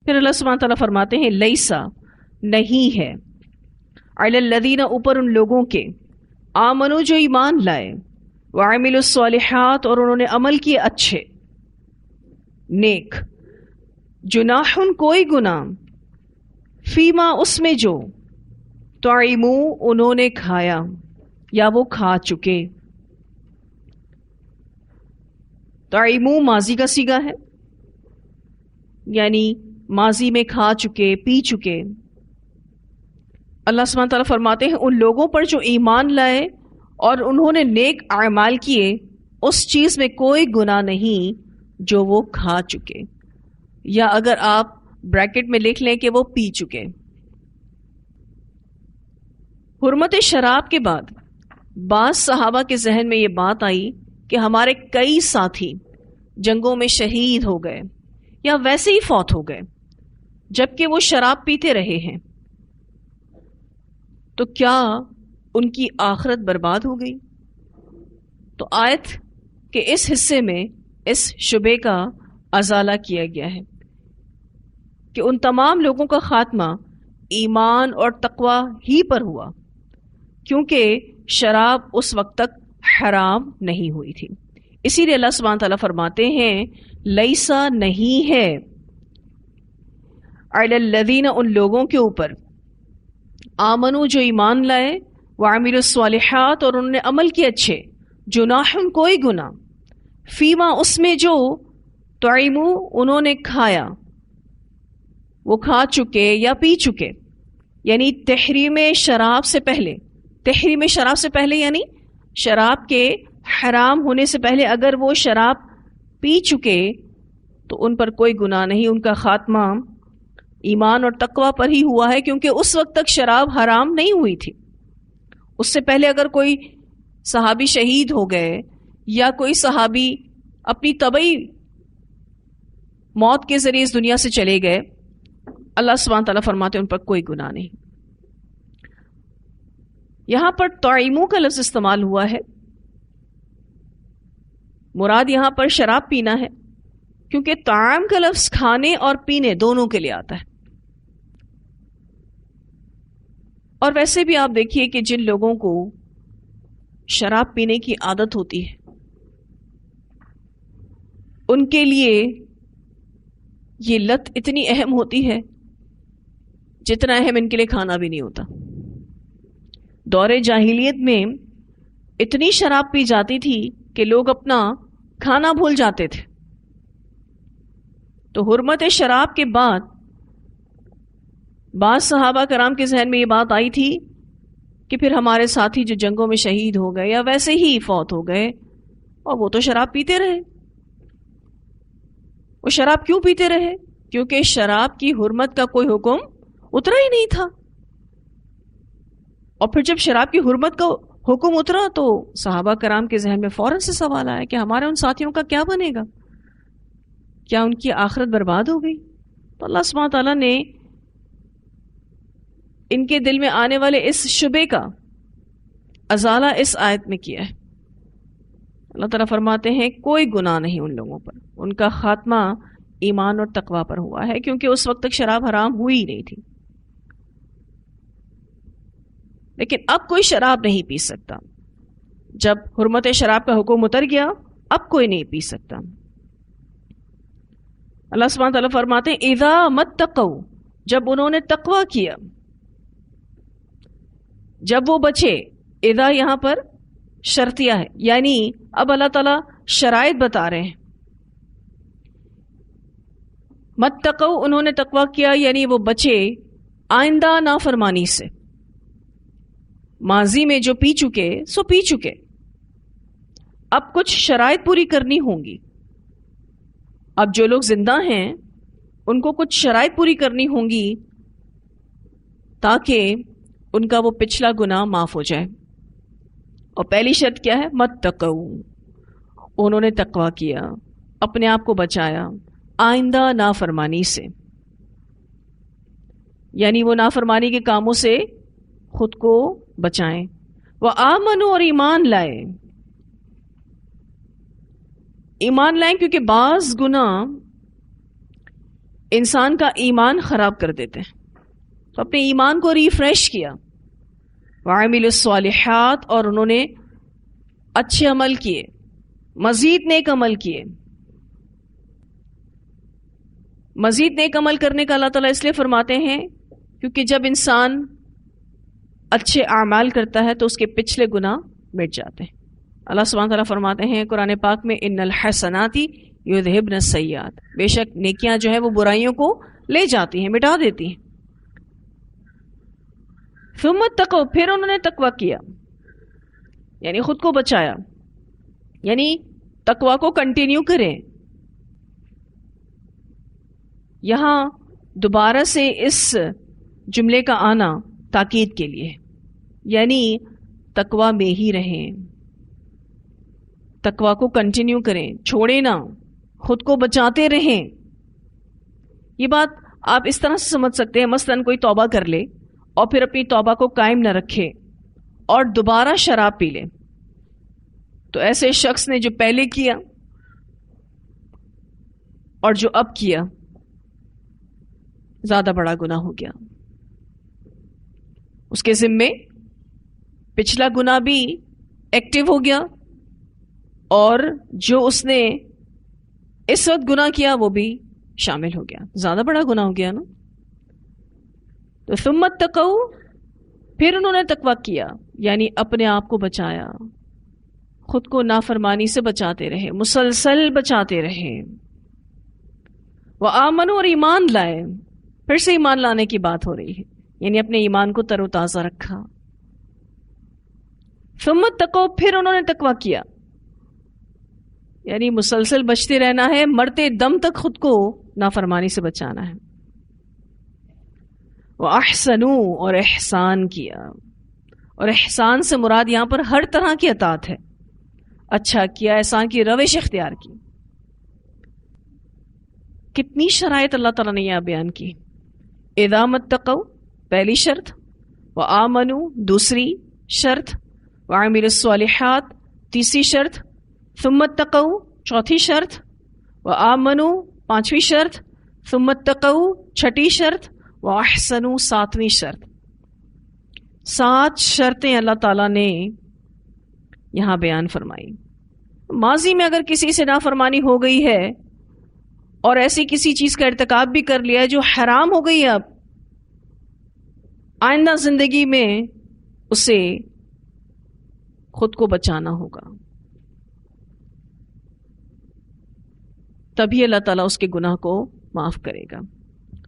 پھر اللہ سبحانہ تعالیٰ فرماتے ہیں لیسا نہیں ہے، علی الذین اوپر ان لوگوں کے، آمنو جو ایمان لائے، وعملوا الصالحات اور انہوں نے عمل کیے اچھے نیک، جناح کوئی گناہ، فیما اس میں جو، طعمو انہوں نے کھایا یا وہ کھا چکے. طعمو ماضی کا صیغہ ہے، یعنی ماضی میں کھا چکے پی چکے. اللہ سبحانہ تعالیٰ فرماتے ہیں ان لوگوں پر جو ایمان لائے اور انہوں نے نیک اعمال کیے، اس چیز میں کوئی گناہ نہیں جو وہ کھا چکے، یا اگر آپ بریکٹ میں لکھ لیں کہ وہ پی چکے. حرمت شراب کے بعد بعض صحابہ کے ذہن میں یہ بات آئی کہ ہمارے کئی ساتھی جنگوں میں شہید ہو گئے یا ویسے ہی فوت ہو گئے جبکہ وہ شراب پیتے رہے ہیں، تو کیا ان کی آخرت برباد ہو گئی؟ تو آیت کے اس حصے میں اس شبے کا ازالہ کیا گیا ہے کہ ان تمام لوگوں کا خاتمہ ایمان اور تقوی ہی پر ہوا، کیونکہ شراب اس وقت تک حرام نہیں ہوئی تھی. اسی لیے اللہ سبحانہ تعالیٰ فرماتے ہیں لیسا نہیں ہے، علی الذین ان لوگوں کے اوپر، آمنو جو ایمان لائے، وعملوا الصالحات اور انہوں نے عمل کیے اچھے، جناح کوئی گناہ، فیما اس میں جو، طعمو انہوں نے کھایا، وہ کھا چکے یا پی چکے. یعنی تحریم شراب سے پہلے، تحریم شراب سے پہلے یعنی شراب کے حرام ہونے سے پہلے اگر وہ شراب پی چکے تو ان پر کوئی گناہ نہیں، ان کا خاتمہ ایمان اور تقوی پر ہی ہوا ہے، کیونکہ اس وقت تک شراب حرام نہیں ہوئی تھی. اس سے پہلے اگر کوئی صحابی شہید ہو گئے یا کوئی صحابی اپنی طبعی موت کے ذریعے اس دنیا سے چلے گئے، اللہ سبحانہ تعالیٰ فرماتے ہیں ان پر کوئی گناہ نہیں. یہاں پر طعمو کا لفظ استعمال ہوا ہے، مراد یہاں پر شراب پینا ہے، کیونکہ طعام کا لفظ کھانے اور پینے دونوں کے لیے آتا ہے. اور ویسے بھی آپ دیکھیے کہ جن لوگوں کو شراب پینے کی عادت ہوتی ہے ان کے لیے یہ لت اتنی اہم ہوتی ہے جتنا اہم ان کے لیے کھانا بھی نہیں ہوتا. دور جاہلیت میں اتنی شراب پی جاتی تھی کہ لوگ اپنا کھانا بھول جاتے تھے. تو حرمت شراب کے بعد بعض صحابہ کرام کے ذہن میں یہ بات آئی تھی کہ پھر ہمارے ساتھی جو جنگوں میں شہید ہو گئے یا ویسے ہی فوت ہو گئے اور وہ تو شراب پیتے رہے. وہ شراب کیوں پیتے رہے؟ کیونکہ شراب کی حرمت کا کوئی حکم اترا ہی نہیں تھا. اور پھر جب شراب کی حرمت کا حکم اترا تو صحابہ کرام کے ذہن میں فوراً سے سوال آیا کہ ہمارے ان ساتھیوں کا کیا بنے گا؟ کیا ان کی آخرت برباد ہو گئی؟ تو اللہ سبحانہ تعالیٰ نے ان کے دل میں آنے والے اس شبے کا ازالہ اس آیت میں کیا ہے. اللہ تعالیٰ فرماتے ہیں کوئی گناہ نہیں ان لوگوں پر، ان کا خاتمہ ایمان اور تقوی پر ہوا ہے، کیونکہ اس وقت تک شراب حرام ہوئی نہیں تھی. لیکن اب کوئی شراب نہیں پی سکتا. جب حرمت شراب کا حکم اتر گیا اب کوئی نہیں پی سکتا. اللہ سبحانہ تعالیٰ فرماتے ہیں اذا متقوا، جب انہوں نے تقوی کیا، جب وہ بچے. اذا یہاں پر شرطیہ ہے، یعنی اب اللہ تعالیٰ شرائط بتا رہے ہیں. متقوا انہوں نے تقوی کیا یعنی وہ بچے آئندہ نافرمانی سے. ماضی میں جو پی چکے سو پی چکے، اب کچھ شرائط پوری کرنی ہوں گی. اب جو لوگ زندہ ہیں ان کو کچھ شرائط پوری کرنی ہوں گی تاکہ ان کا وہ پچھلا گناہ معاف ہو جائے. اور پہلی شرط کیا ہے؟ متقوا، انہوں نے تقوی کیا، اپنے آپ کو بچایا آئندہ نافرمانی سے، یعنی وہ نافرمانی کے کاموں سے خود کو بچائیں. وآمنوا اور ایمان لائے. ایمان لائیں کیونکہ بعض گناہ انسان کا ایمان خراب کر دیتے ہیں. تو اپنے ایمان کو ریفریش کیا. وعملوا الصالحات، اور انہوں نے اچھے عمل کیے، مزید نیک عمل کیے. مزید نیک عمل کرنے کا اللہ تعالیٰ اس لیے فرماتے ہیں کیونکہ جب انسان اچھے اعمال کرتا ہے تو اس کے پچھلے گناہ مٹ جاتے ہیں. اللہ سبحانہ تعالیٰ فرماتے ہیں قرآن پاک میں ان الحسنات یذہبن السیئات، بے شک نیکیاں جو ہیں وہ برائیوں کو لے جاتی ہیں، مٹا دیتی ہیں. ثم اتقوا، پھر انہوں نے تقوی کیا، یعنی خود کو بچایا، یعنی تقوی کو کنٹینیو کریں. یہاں دوبارہ سے اس جملے کا آنا تاکید کے لیے، یعنی تقوی میں ہی رہیں، تقوی کو کنٹینیو کریں، چھوڑیں نہ، خود کو بچاتے رہیں. یہ بات آپ اس طرح سے سمجھ سکتے ہیں، مثلاً کوئی توبہ کر لے اور پھر اپنی توبہ کو قائم نہ رکھے اور دوبارہ شراب پی لے، تو ایسے شخص نے جو پہلے کیا اور جو اب کیا زیادہ بڑا گناہ ہو گیا. اس کے ذمے پچھلا گناہ بھی ایکٹیو ہو گیا اور جو اس نے اس وقت گناہ کیا وہ بھی شامل ہو گیا، زیادہ بڑا گناہ ہو گیا نا. تو ثم اتقوا، پھر انہوں نے تقوی کیا، یعنی اپنے آپ کو بچایا، خود کو نافرمانی سے بچاتے رہے، مسلسل بچاتے رہے. وآمنوا، اور ایمان لائے. پھر سے ایمان لانے کی بات ہو رہی ہے، یعنی اپنے ایمان کو تر و تازہ رکھا. ثم اتقوا، پھر انہوں نے تقوی کیا، یعنی مسلسل بچتے رہنا ہے، مرتے دم تک خود کو نافرمانی سے بچانا ہے. وَأَحْسَنُوا، اور احسان کیا. اور احسان سے مراد یہاں پر ہر طرح کی اطاعت ہے. اچھا کیا، احسان کی روش اختیار کی. کتنی شرائط اللہ تعالیٰ نے یہاں بیان کی. اذا متقوا، پہلی شرط، وآمنوا، دوسری شرط، وعملوا الصالحات، تیسری شرط، ثم اتقوا، چوتھی شرط، وآمنوا، پانچویں شرط، ثم اتقوا، چھٹی شرط، وَأَحْسَنُوا، ساتویں شرط. 7 شرطیں اللہ تعالیٰ نے یہاں بیان فرمائی. ماضی میں اگر کسی سے نافرمانی ہو گئی ہے اور ایسی کسی چیز کا ارتکاب بھی کر لیا ہے جو حرام ہو گئی ہے، اب آئندہ زندگی میں اسے خود کو بچانا ہوگا، تبھی اللہ تعالیٰ اس کے گناہ کو معاف کرے گا.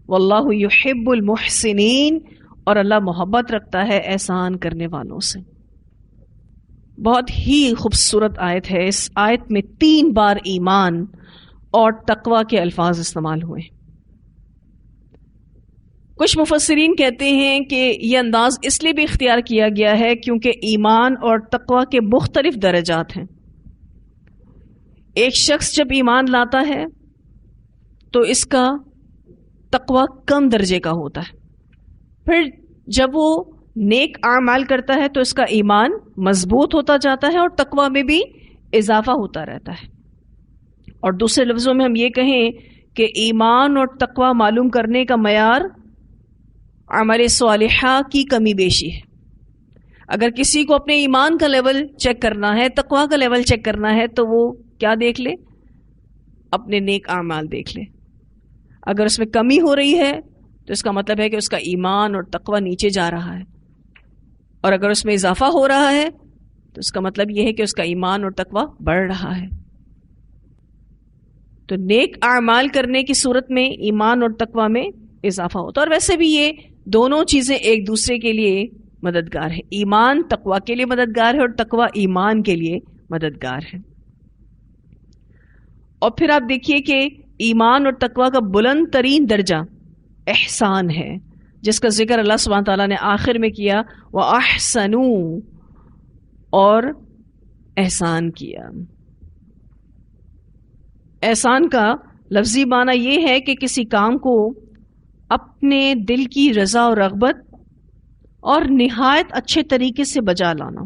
واللہ یحب المحسنین، اور اللہ محبت رکھتا ہے احسان کرنے والوں سے. بہت ہی خوبصورت آیت ہے. اس آیت میں 3 بار ایمان اور تقوی کے الفاظ استعمال ہوئے. کچھ مفسرین کہتے ہیں کہ یہ انداز اس لیے بھی اختیار کیا گیا ہے کیونکہ ایمان اور تقوی کے مختلف درجات ہیں. ایک شخص جب ایمان لاتا ہے تو اس کا تقوی کم درجے کا ہوتا ہے، پھر جب وہ نیک اعمال کرتا ہے تو اس کا ایمان مضبوط ہوتا جاتا ہے اور تقوی میں بھی اضافہ ہوتا رہتا ہے. اور دوسرے لفظوں میں ہم یہ کہیں کہ ایمان اور تقوی معلوم کرنے کا معیار عمل صالحہ کی کمی بیشی ہے. اگر کسی کو اپنے ایمان کا لیول چیک کرنا ہے، تقوی کا لیول چیک کرنا ہے، تو وہ کیا دیکھ لے؟ اپنے نیک اعمال دیکھ لے. اگر اس میں کمی ہو رہی ہے تو اس کا مطلب ہے کہ اس کا ایمان اور تقوی نیچے جا رہا ہے، اور اگر اس میں اضافہ ہو رہا ہے تو اس کا مطلب یہ ہے کہ اس کا ایمان اور تقوی بڑھ رہا ہے. تو نیک اعمال کرنے کی صورت میں ایمان اور تقوی میں اضافہ ہوتا ہے. اور ویسے بھی یہ دونوں چیزیں ایک دوسرے کے لیے مددگار ہے. ایمان تقوی کے لیے مددگار ہے اور تقوی ایمان کے لیے مددگار ہے. اور پھر آپ دیکھیے کہ ایمان اور تقوی کا بلند ترین درجہ احسان ہے، جس کا ذکر اللہ سبحانہ تعالیٰ نے آخر میں کیا، وَأَحْسَنُوا، اور احسان کیا. احسان کا لفظی معنی یہ ہے کہ کسی کام کو اپنے دل کی رضا اور رغبت اور نہایت اچھے طریقے سے بجا لانا.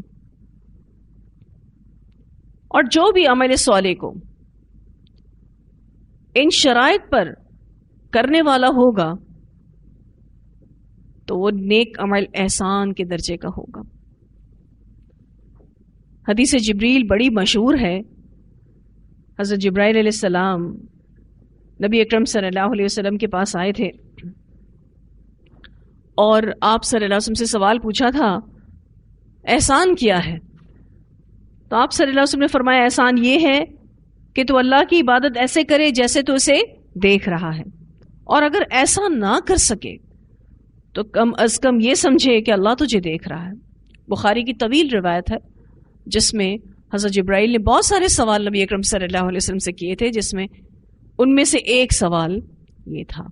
اور جو بھی عمل صالح کو ان شرائط پر کرنے والا ہوگا تو وہ نیک عمل احسان کے درجے کا ہوگا. حدیث جبریل بڑی مشہور ہے. حضرت جبرائیل علیہ السلام نبی اکرم صلی اللہ علیہ وسلم کے پاس آئے تھے اور آپ صلی اللہ علیہ وسلم سے سوال پوچھا تھا احسان کیا ہے؟ تو آپ صلی اللہ علیہ وسلم نے فرمایا احسان یہ ہے کہ تو اللہ کی عبادت ایسے کرے جیسے تو اسے دیکھ رہا ہے، اور اگر ایسا نہ کر سکے تو کم از کم یہ سمجھے کہ اللہ تجھے دیکھ رہا ہے. بخاری کی طویل روایت ہے جس میں حضرت جبرائیل نے بہت سارے سوال نبی اکرم صلی اللہ علیہ وسلم سے کیے تھے، جس میں ان میں سے ایک سوال یہ تھا.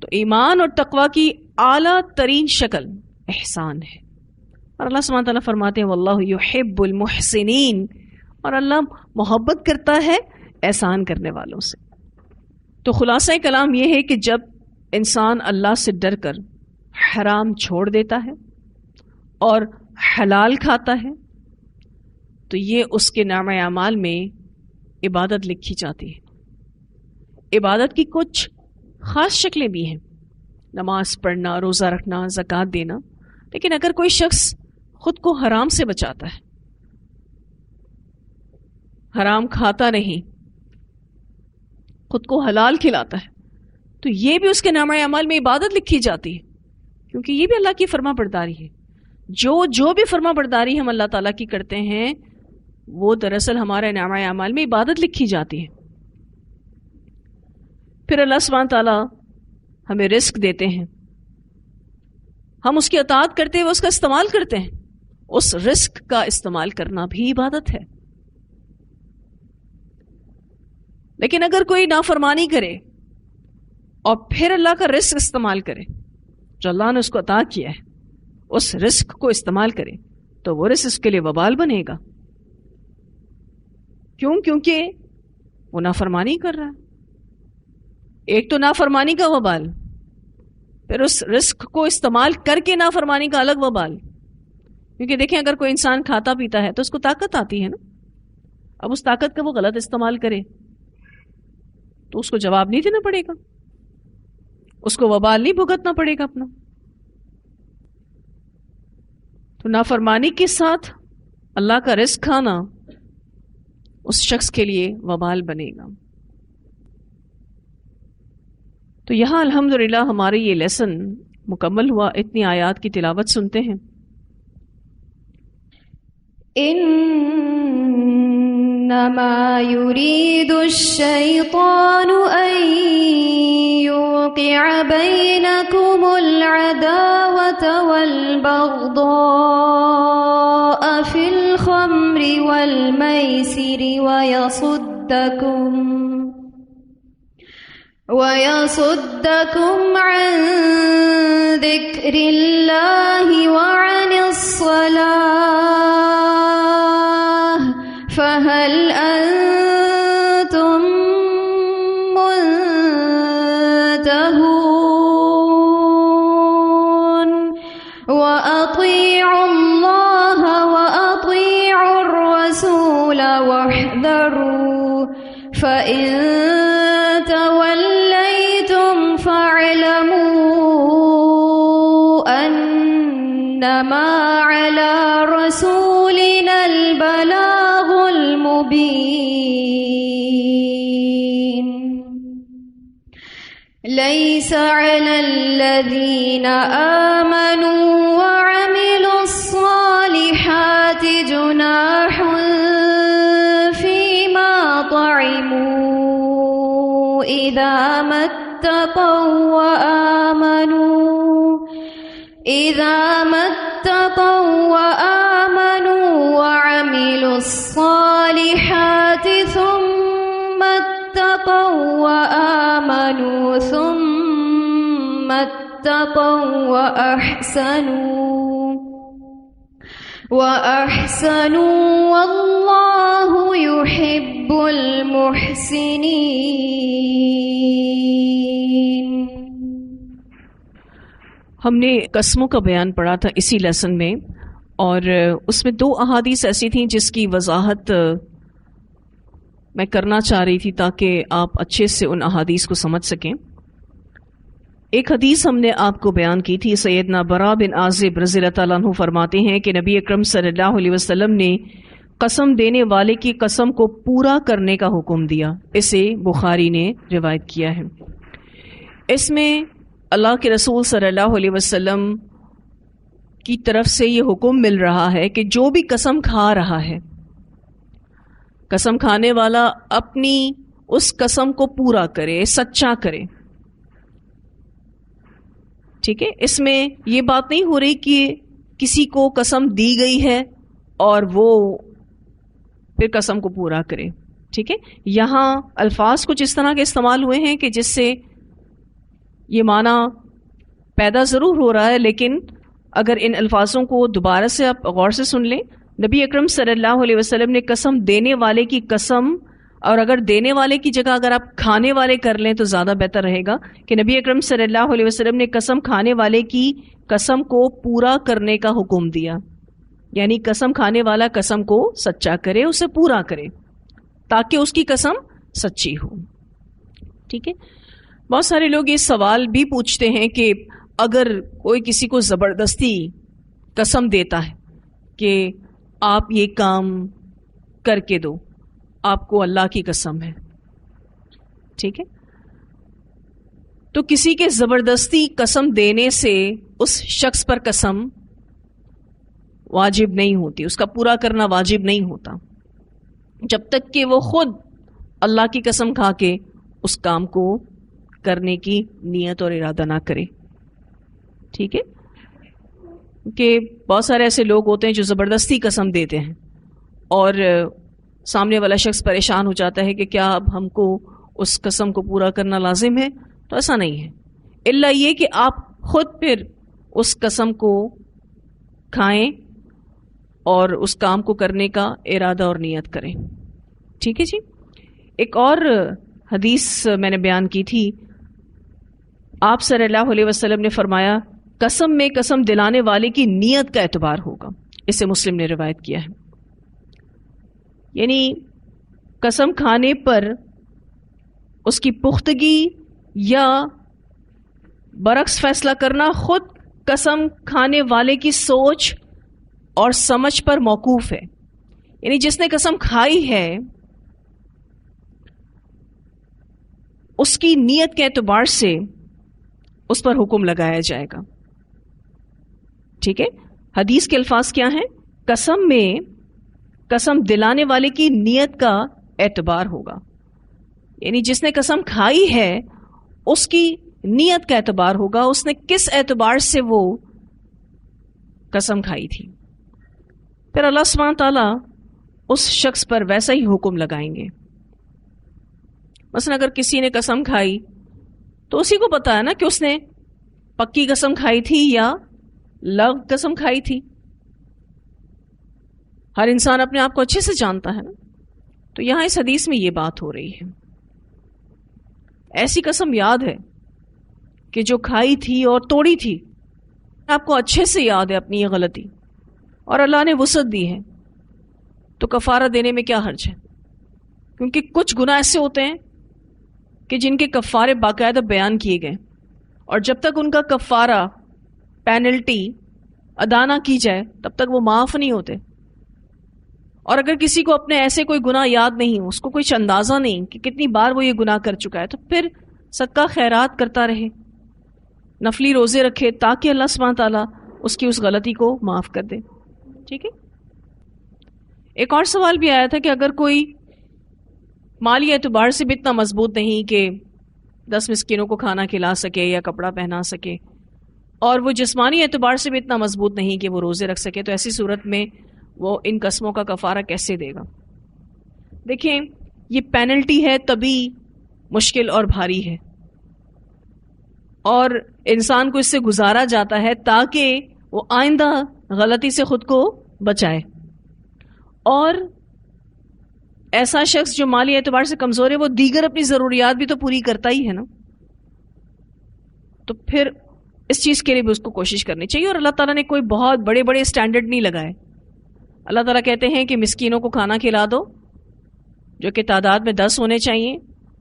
تو ایمان اور تقوی کی اعلیٰ ترین شکل احسان ہے، اور اللہ سبحانہ تعالیٰ فرماتے ہیں واللہ یحب المحسنین، اور اللہ محبت کرتا ہے احسان کرنے والوں سے. تو خلاصہ کلام یہ ہے کہ جب انسان اللہ سے ڈر کر حرام چھوڑ دیتا ہے اور حلال کھاتا ہے تو یہ اس کے نامہ اعمال میں عبادت لکھی جاتی ہے. عبادت کی کچھ خاص شکلیں بھی ہیں، نماز پڑھنا، روزہ رکھنا، زکوٰۃ دینا. لیکن اگر کوئی شخص خود کو حرام سے بچاتا ہے، حرام کھاتا نہیں، خود کو حلال کھلاتا ہے، تو یہ بھی اس کے نامہ اعمال میں عبادت لکھی جاتی ہے، کیونکہ یہ بھی اللہ کی فرما برداری ہے. جو بھی فرما برداری ہم اللہ تعالیٰ کی کرتے ہیں وہ دراصل ہمارے نامہ اعمال میں عبادت لکھی جاتی ہے. پھر اللہ سبحانہ تعالیٰ ہمیں رزق دیتے ہیں، ہم اس کی اطاعت کرتے ہوئے اس کا استعمال کرتے ہیں، اس رزق کا استعمال کرنا بھی عبادت ہے. لیکن اگر کوئی نافرمانی کرے اور پھر اللہ کا رزق استعمال کرے جو اللہ نے اس کو عطا کیا ہے، اس رزق کو استعمال کرے تو وہ رزق اس کے لیے وبال بنے گا. کیوں؟ کیونکہ وہ نافرمانی کر رہا ہے. ایک تو نافرمانی کا وبال، پھر اس رزق کو استعمال کر کے نافرمانی کا الگ وبال. کیونکہ دیکھیں اگر کوئی انسان کھاتا پیتا ہے تو اس کو طاقت آتی ہے نا، اب اس طاقت کا وہ غلط استعمال کرے تو اس کو جواب نہیں دینا پڑے گا، اس کو وبال نہیں بھگتنا پڑے گا اپنا. تو نافرمانی کے ساتھ اللہ کا رزق کھانا اس شخص کے لیے وبال بنے گا. تو یہاں الحمدللہ ہمارے یہ لیسن مکمل ہوا. اتنی آیات کی تلاوت سنتے ہیں. انما يريد الشيطان ان يوقع بينكم العداوة والبغضاء في الخمر والميسر ويصدكم عن ذكر الله وعن الصلاة فهل أنتم منتهون وأطيعوا الله وأطيعوا الرسول واحذروا فإن توليتم فاعلموا أنما على رسولنا البلاغ المبين ليس على الذين آمنوا وعملوا الصالحات جناح فيما طعموا إذا ما اتقوا وآمنوا وعملوا الصالحات ثم اتقوا وأحسنوا والله يحب المحسنين. ہم نے قسموں کا بیان پڑھا تھا اسی لیسن میں، اور اس میں 2 احادیث ایسی تھیں جس کی وضاحت میں کرنا چاہ رہی تھی تاکہ آپ اچھے سے ان احادیث کو سمجھ سکیں. ایک حدیث ہم نے آپ کو بیان کی تھی. سیدنا برا بن عازب رضی اللہ تعالیٰ عنہ فرماتے ہیں کہ نبی اکرم صلی اللہ علیہ وسلم نے قسم دینے والے کی قسم کو پورا کرنے کا حکم دیا. اسے بخاری نے روایت کیا ہے. اس میں اللہ کے رسول صلی اللہ علیہ وسلم کی طرف سے یہ حکم مل رہا ہے کہ جو بھی قسم کھا رہا ہے، قسم کھانے والا اپنی اس قسم کو پورا کرے، سچا کرے. ٹھیک ہے، اس میں یہ بات نہیں ہو رہی کہ کسی کو قسم دی گئی ہے اور وہ پھر قسم کو پورا کرے. ٹھیک ہے، یہاں الفاظ کچھ اس طرح کے استعمال ہوئے ہیں کہ جس سے یہ معنی پیدا ضرور ہو رہا ہے، لیکن اگر ان الفاظوں کو دوبارہ سے آپ غور سے سن لیں، نبی اکرم صلی اللہ علیہ وسلم نے قسم دینے والے کی قسم، اور اگر دینے والے کی جگہ اگر آپ کھانے والے کر لیں تو زیادہ بہتر رہے گا کہ نبی اکرم صلی اللہ علیہ وسلم نے قسم کھانے والے کی قسم کو پورا کرنے کا حکم دیا. یعنی قسم کھانے والا قسم کو سچا کرے، اسے پورا کرے تاکہ اس کی قسم سچی ہو. ٹھیک ہے، بہت سارے لوگ یہ سوال بھی پوچھتے ہیں کہ اگر کوئی کسی کو زبردستی قسم دیتا ہے کہ آپ یہ کام کر کے دو، آپ کو اللہ کی قسم ہے، ٹھیک ہے، تو کسی کے زبردستی قسم دینے سے اس شخص پر قسم واجب نہیں ہوتی، اس کا پورا کرنا واجب نہیں ہوتا جب تک کہ وہ خود اللہ کی قسم کھا کے اس کام کو کرنے کی نیت اور ارادہ نہ کرے. ٹھیک ہے، کہ بہت سارے ایسے لوگ ہوتے ہیں جو زبردستی قسم دیتے ہیں اور سامنے والا شخص پریشان ہو جاتا ہے کہ کیا اب ہم کو اس قسم کو پورا کرنا لازم ہے. تو ایسا نہیں ہے، الا یہ کہ آپ خود پھر اس قسم کو کھائیں اور اس کام کو کرنے کا ارادہ اور نیت کریں. ٹھیک ہے جی. ایک اور حدیث میں نے بیان کی تھی، آپ صلی اللہ علیہ وسلم نے فرمایا قسم میں قسم دلانے والے کی نیت کا اعتبار ہوگا. اسے مسلم نے روایت کیا ہے. یعنی قسم کھانے پر اس کی پختگی یا برعکس فیصلہ کرنا خود قسم کھانے والے کی سوچ اور سمجھ پر موقوف ہے. یعنی جس نے قسم کھائی ہے اس کی نیت کے اعتبار سے اس پر حکم لگایا جائے گا. ٹھیک ہے، حدیث کے الفاظ کیا ہیں؟ قسم میں قسم دلانے والے کی نیت کا اعتبار ہوگا. یعنی جس نے قسم کھائی ہے اس کی نیت کا اعتبار ہوگا، اس نے کس اعتبار سے وہ قسم کھائی تھی. پھر اللہ سبحانہ تعالیٰ اس شخص پر ویسا ہی حکم لگائیں گے. مثلا اگر کسی نے قسم کھائی تو اسی کو پتا ہے نا کہ اس نے پکی قسم کھائی تھی یا لغو قسم کھائی تھی. ہر انسان اپنے آپ کو اچھے سے جانتا ہے نا. تو یہاں اس حدیث میں یہ بات ہو رہی ہے. ایسی قسم یاد ہے کہ جو کھائی تھی اور توڑی تھی، آپ کو اچھے سے یاد ہے اپنی یہ غلطی، اور اللہ نے وسعت دی ہے، تو کفارہ دینے میں کیا حرج ہے؟ کیونکہ کچھ گناہ ایسے ہوتے ہیں کہ جن کے کفارے باقاعدہ بیان کیے گئے، اور جب تک ان کا کفارہ پینلٹی ادا نہ کی جائے تب تک وہ معاف نہیں ہوتے. اور اگر کسی کو اپنے ایسے کوئی گناہ یاد نہیں، اس کو کوئی اندازہ نہیں کہ کتنی بار وہ یہ گناہ کر چکا ہے، تو پھر صدقہ خیرات کرتا رہے، نفلی روزے رکھے، تاکہ اللہ سبحانہ تعالیٰ اس کی اس غلطی کو معاف کر دے. ٹھیک ہے. ایک اور سوال بھی آیا تھا کہ اگر کوئی مالی اعتبار سے بھی اتنا مضبوط نہیں کہ 10 مسکینوں کو کھانا کھلا سکے یا کپڑا پہنا سکے، اور وہ جسمانی اعتبار سے بھی اتنا مضبوط نہیں کہ وہ روزے رکھ سکے، تو ایسی صورت میں وہ ان قسموں کا کفارہ کیسے دے گا؟ دیکھیں، یہ پینلٹی ہے تبھی مشکل اور بھاری ہے، اور انسان کو اس سے گزارا جاتا ہے تاکہ وہ آئندہ غلطی سے خود کو بچائے. اور ایسا شخص جو مالی اعتبار سے کمزور ہے وہ دیگر اپنی ضروریات بھی تو پوری کرتا ہی ہے نا. تو پھر اس چیز کے لیے بھی اس کو کوشش کرنی چاہیے. اور اللہ تعالیٰ نے کوئی بہت بڑے بڑے اسٹینڈرڈ نہیں لگائے. اللہ تعالیٰ کہتے ہیں کہ مسکینوں کو کھانا کھلا دو، جو کہ تعداد میں 10 ہونے چاہیے،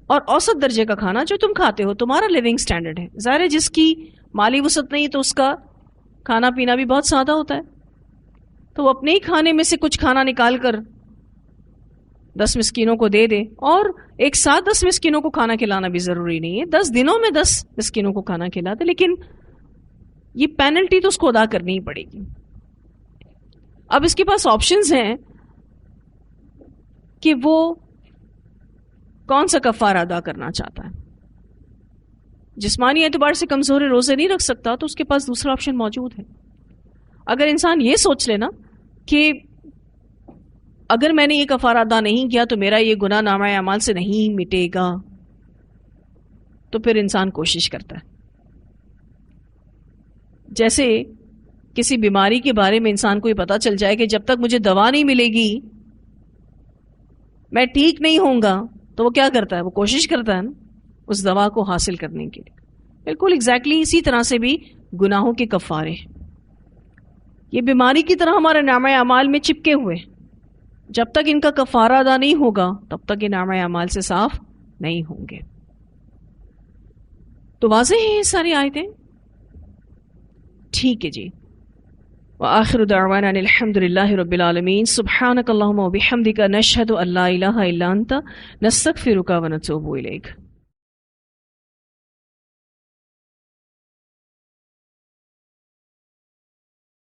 اور اوسط درجے کا کھانا جو تم کھاتے ہو، تمہارا لیونگ سٹینڈرڈ ہے. ظاہر ہے جس کی مالی وسعت نہیں تو اس کا کھانا پینا بھی بہت سادہ ہوتا ہے، تو وہ اپنے ہی کھانے میں سے کچھ کھانا نکال کر 10 مسکینوں کو دے دے. اور ایک ساتھ 10 مسکینوں کو کھانا کھلانا بھی ضروری نہیں ہے، 10 دنوں میں 10 مسکینوں کو کھانا کھلا دے، لیکن یہ پینلٹی تو اس کو ادا کرنی ہی پڑے گی. اب اس کے پاس آپشنز ہیں کہ وہ کون سا کفارہ ادا کرنا چاہتا ہے. جسمانی اعتبار سے کمزور روزے نہیں رکھ سکتا تو اس کے پاس دوسرا آپشن موجود ہے. اگر انسان یہ سوچ لینا کہ اگر میں نے یہ کفارہ ادا نہیں کیا تو میرا یہ گناہ نامہ اعمال سے نہیں مٹے گا، تو پھر انسان کوشش کرتا ہے. جیسے کسی بیماری کے بارے میں انسان کو یہ پتا چل جائے کہ جب تک مجھے دوا نہیں ملے گی میں ٹھیک نہیں ہوں گا، تو وہ کیا کرتا ہے؟ وہ کوشش کرتا ہے نا اس دوا کو حاصل کرنے کے لیے. بالکل ایگزیکٹلی اسی طرح سے بھی گناہوں کے کفارے یہ بیماری کی طرح ہمارے نامہ اعمال میں چپکے ہوئے، جب تک ان کا کفارہ ادا نہیں ہوگا تب تک یہ نامہ اعمال سے صاف نہیں ہوں گے. تو واضح ہے یہ ساری آیتیں؟ ٹھیک ہے جی. وآخر دعوانا ان الحمد للہ رب العالمین. سبحانک اللہم وبحمدک نشہد ان لا الہ الا انت نستغفرک ونتوب الیک.